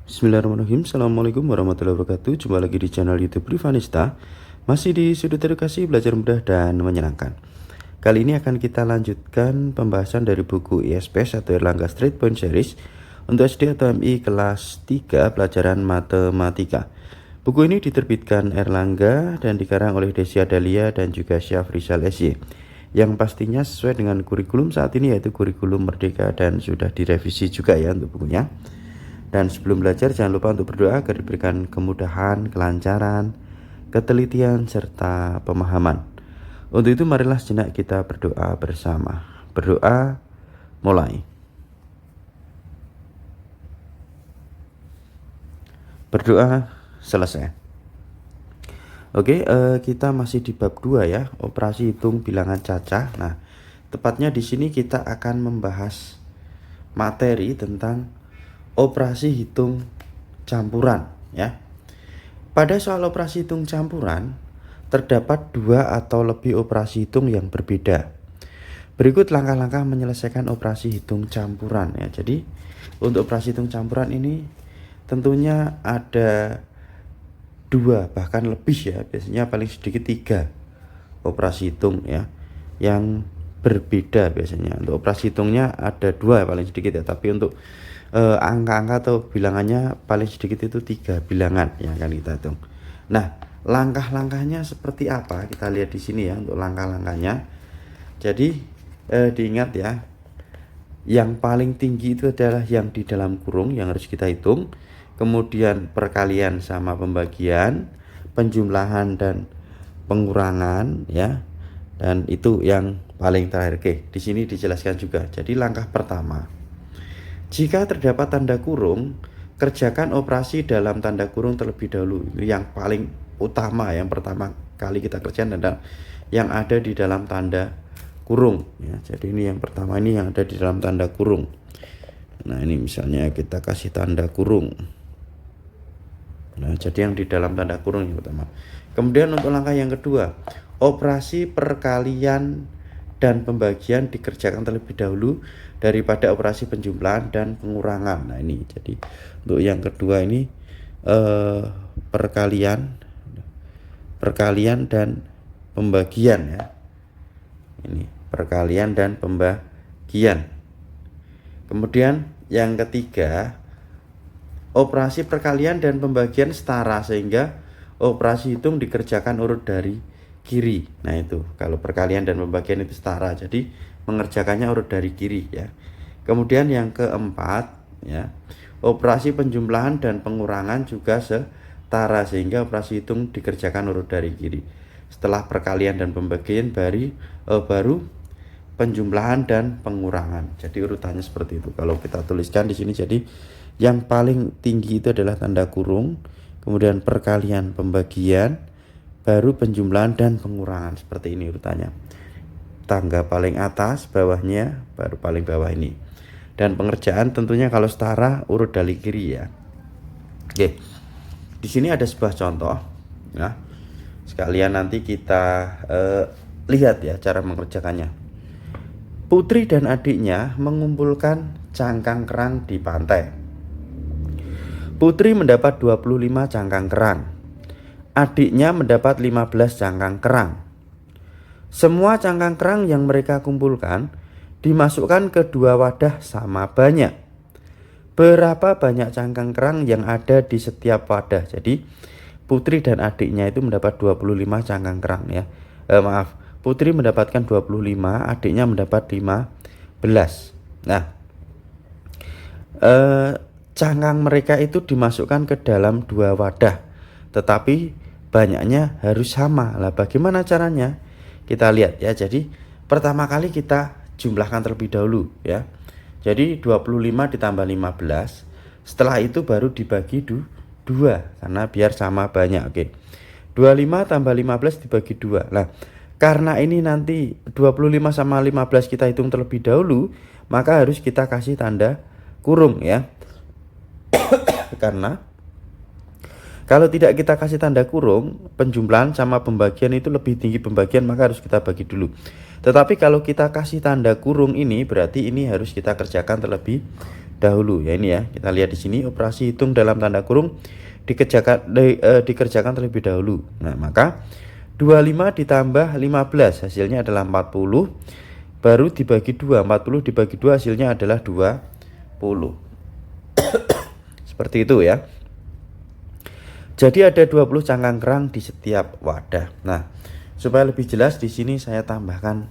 Bismillahirrahmanirrahim. Assalamualaikum warahmatullahi wabarakatuh. Jumpa lagi di channel YouTube Rivanista. Masih di sudut edukasi belajar mudah dan menyenangkan. Kali ini akan kita lanjutkan pembahasan dari buku ISPS atau Erlangga Straight Point Series untuk SD atau MI kelas 3 pelajaran matematika. Buku ini diterbitkan Erlangga dan dikarang oleh Desi Adalia dan juga Syafrizal SY, yang pastinya sesuai dengan kurikulum saat ini, yaitu kurikulum Merdeka, dan sudah direvisi juga ya untuk bukunya. Dan sebelum belajar, jangan lupa untuk berdoa agar diberikan kemudahan, kelancaran, ketelitian, serta pemahaman. Untuk itu marilah sejenak kita berdoa bersama. Berdoa mulai. Berdoa selesai. Oke, kita masih di bab 2 ya, operasi hitung bilangan cacah. Nah, tepatnya di sini kita akan membahas materi tentang operasi hitung campuran ya. Pada soal operasi hitung campuran terdapat 2 atau lebih operasi hitung yang berbeda. Berikut langkah-langkah menyelesaikan operasi hitung campuran ya. Jadi untuk operasi hitung campuran ini tentunya ada 2 bahkan lebih ya, biasanya paling sedikit 3 operasi hitung ya yang berbeda biasanya. Untuk operasi hitungnya ada 2 paling sedikit ya, tapi untuk angka-angka atau bilangannya paling sedikit itu 3 bilangan yang akan kita hitung. Nah, langkah-langkahnya seperti apa? Kita lihat di sini ya untuk langkah-langkahnya. Jadi diingat ya, yang paling tinggi itu adalah yang di dalam kurung yang harus kita hitung. Kemudian perkalian sama pembagian, penjumlahan dan pengurangan ya. Dan itu yang paling terakhir. Oke, di sini dijelaskan juga. Jadi langkah pertama, jika terdapat tanda kurung, kerjakan operasi dalam tanda kurung terlebih dahulu. Ini yang paling utama, yang pertama kali kita kerjakan adalah yang ada di dalam tanda kurung ya. Jadi ini yang pertama, ini yang ada di dalam tanda kurung. Nah, ini misalnya kita kasih tanda kurung. Nah, jadi yang di dalam tanda kurung yang pertama. Kemudian untuk langkah yang kedua, operasi perkalian dan pembagian dikerjakan terlebih dahulu daripada operasi penjumlahan dan pengurangan. Nah, ini jadi untuk yang kedua ini perkalian dan pembagian ya. Ini perkalian dan pembagian. Kemudian yang ketiga, operasi perkalian dan pembagian setara sehingga operasi hitung dikerjakan urut dari kiri. Nah, itu kalau perkalian dan pembagian itu setara, jadi mengerjakannya urut dari kiri ya. Kemudian yang keempat ya, operasi penjumlahan dan pengurangan juga setara sehingga operasi hitung dikerjakan urut dari kiri. Setelah perkalian dan pembagian baru penjumlahan dan pengurangan. Jadi urutannya seperti itu. Kalau kita tuliskan di sini, jadi yang paling tinggi itu adalah tanda kurung, kemudian perkalian pembagian, baru penjumlahan dan pengurangan. Seperti ini urutannya. Tangga paling atas, bawahnya, baru paling bawah ini. Dan pengerjaan tentunya kalau setara urut dari kiri ya. Oke. Di sini ada sebuah contoh ya. Sekalian nanti kita lihat ya cara mengerjakannya. Putri dan adiknya mengumpulkan cangkang kerang di pantai. Putri mendapat 25 cangkang kerang. Adiknya mendapat 15 cangkang kerang. Semua cangkang kerang yang mereka kumpulkan dimasukkan ke 2 wadah sama banyak. Berapa banyak cangkang kerang yang ada di setiap wadah? Jadi Putri dan adiknya itu mendapat 25 cangkang kerang ya. Putri mendapatkan 25, adiknya mendapat 15. Nah, cangkang mereka itu dimasukkan ke dalam 2 wadah, tetapi banyaknya harus sama. Lah, bagaimana caranya? Kita lihat ya. Jadi pertama kali kita jumlahkan terlebih dahulu ya. Jadi 25 ditambah 15. Setelah itu baru dibagi 2 karena biar sama banyak. Oke. 25 tambah 15 dibagi 2. Nah, karena ini nanti 25 sama 15 kita hitung terlebih dahulu, maka harus kita kasih tanda kurung ya. Karena kalau tidak kita kasih tanda kurung, penjumlahan sama pembagian itu lebih tinggi pembagian, maka harus kita bagi dulu. Tetapi kalau kita kasih tanda kurung ini, berarti ini harus kita kerjakan terlebih dahulu. Ya ini ya, kita lihat di sini operasi hitung dalam tanda kurung dikerjakan terlebih dahulu. Nah, maka 25 ditambah 15 hasilnya adalah 40, baru dibagi 2, 40 dibagi 2 hasilnya adalah 20. Seperti itu ya. Jadi ada 20 cangkang kerang di setiap wadah. Nah, supaya lebih jelas di sini saya tambahkan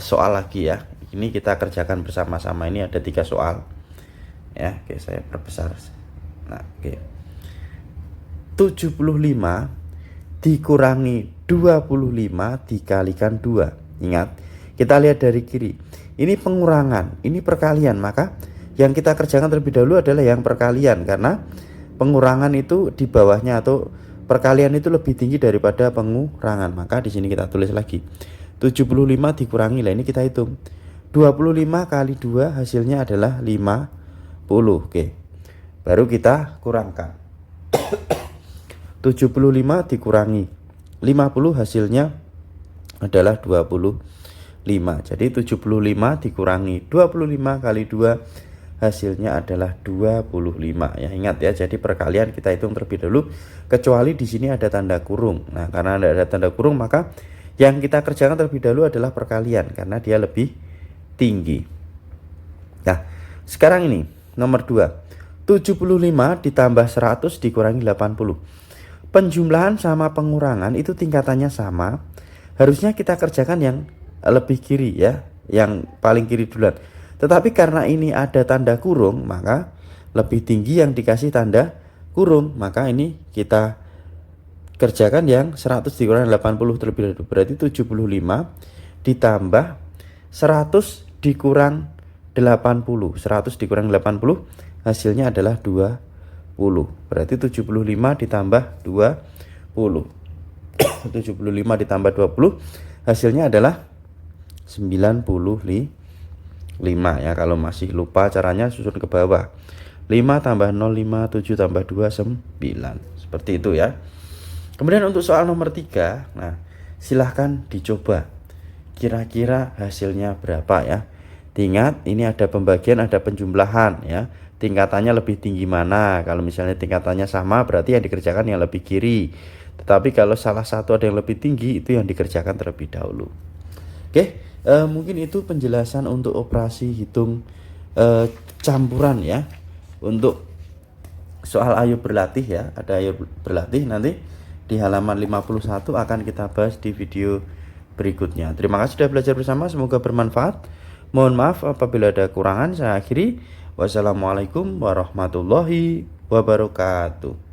soal lagi ya. Ini kita kerjakan bersama-sama. Ini ada 3 soal. Ya, oke, saya perbesar. Nah, oke. 75 dikurangi 25 dikalikan 2. Ingat, kita lihat dari kiri. Ini pengurangan, ini perkalian. Maka yang kita kerjakan terlebih dahulu adalah yang perkalian, karena pengurangan itu di bawahnya atau perkalian itu lebih tinggi daripada pengurangan. Maka di sini kita tulis lagi. 75 dikurangi, lah ini kita hitung. 25 kali 2 hasilnya adalah 50. Oke. Baru kita kurangkan. 75 dikurangi 50 hasilnya adalah 25. Jadi 75 dikurangi 25 kali 2 hasilnya adalah 25 ya. Ingat ya, jadi perkalian kita hitung terlebih dahulu, kecuali di sini ada tanda kurung. Nah, karena ada tanda kurung maka yang kita kerjakan terlebih dahulu adalah perkalian karena dia lebih tinggi. Nah, sekarang ini nomor 2. 75 ditambah 100 dikurangi 80. Penjumlahan sama pengurangan itu tingkatannya sama. Harusnya kita kerjakan yang lebih kiri ya, yang paling kiri duluan. Tetapi karena ini ada tanda kurung, maka lebih tinggi yang dikasih tanda kurung. Maka ini kita kerjakan yang 100 dikurangi 80 terlebih dahulu. Berarti 75 ditambah 100 dikurang 80. 100 dikurang 80 hasilnya adalah 20. Berarti 75 ditambah 20. 75 ditambah 20 hasilnya adalah 95 ya. Kalau masih lupa caranya susun ke bawah. 5 tambah 0 5, 7 tambah 2 9. Seperti itu ya. Kemudian untuk soal nomor 3, nah silahkan dicoba. Kira-kira hasilnya berapa ya. Ingat, ini ada pembagian, ada penjumlahan ya. Tingkatannya lebih tinggi mana? Kalau misalnya tingkatannya sama berarti yang dikerjakan yang lebih kiri. Tetapi kalau salah satu ada yang lebih tinggi, itu yang dikerjakan terlebih dahulu. Oke, mungkin itu penjelasan untuk operasi hitung campuran ya. Untuk soal ayo berlatih ya, ada ayo berlatih nanti di halaman 51 akan kita bahas di video berikutnya. Terima kasih sudah belajar bersama, semoga bermanfaat. Mohon maaf apabila ada kekurangan, saya akhiri. Wassalamualaikum warahmatullahi wabarakatuh.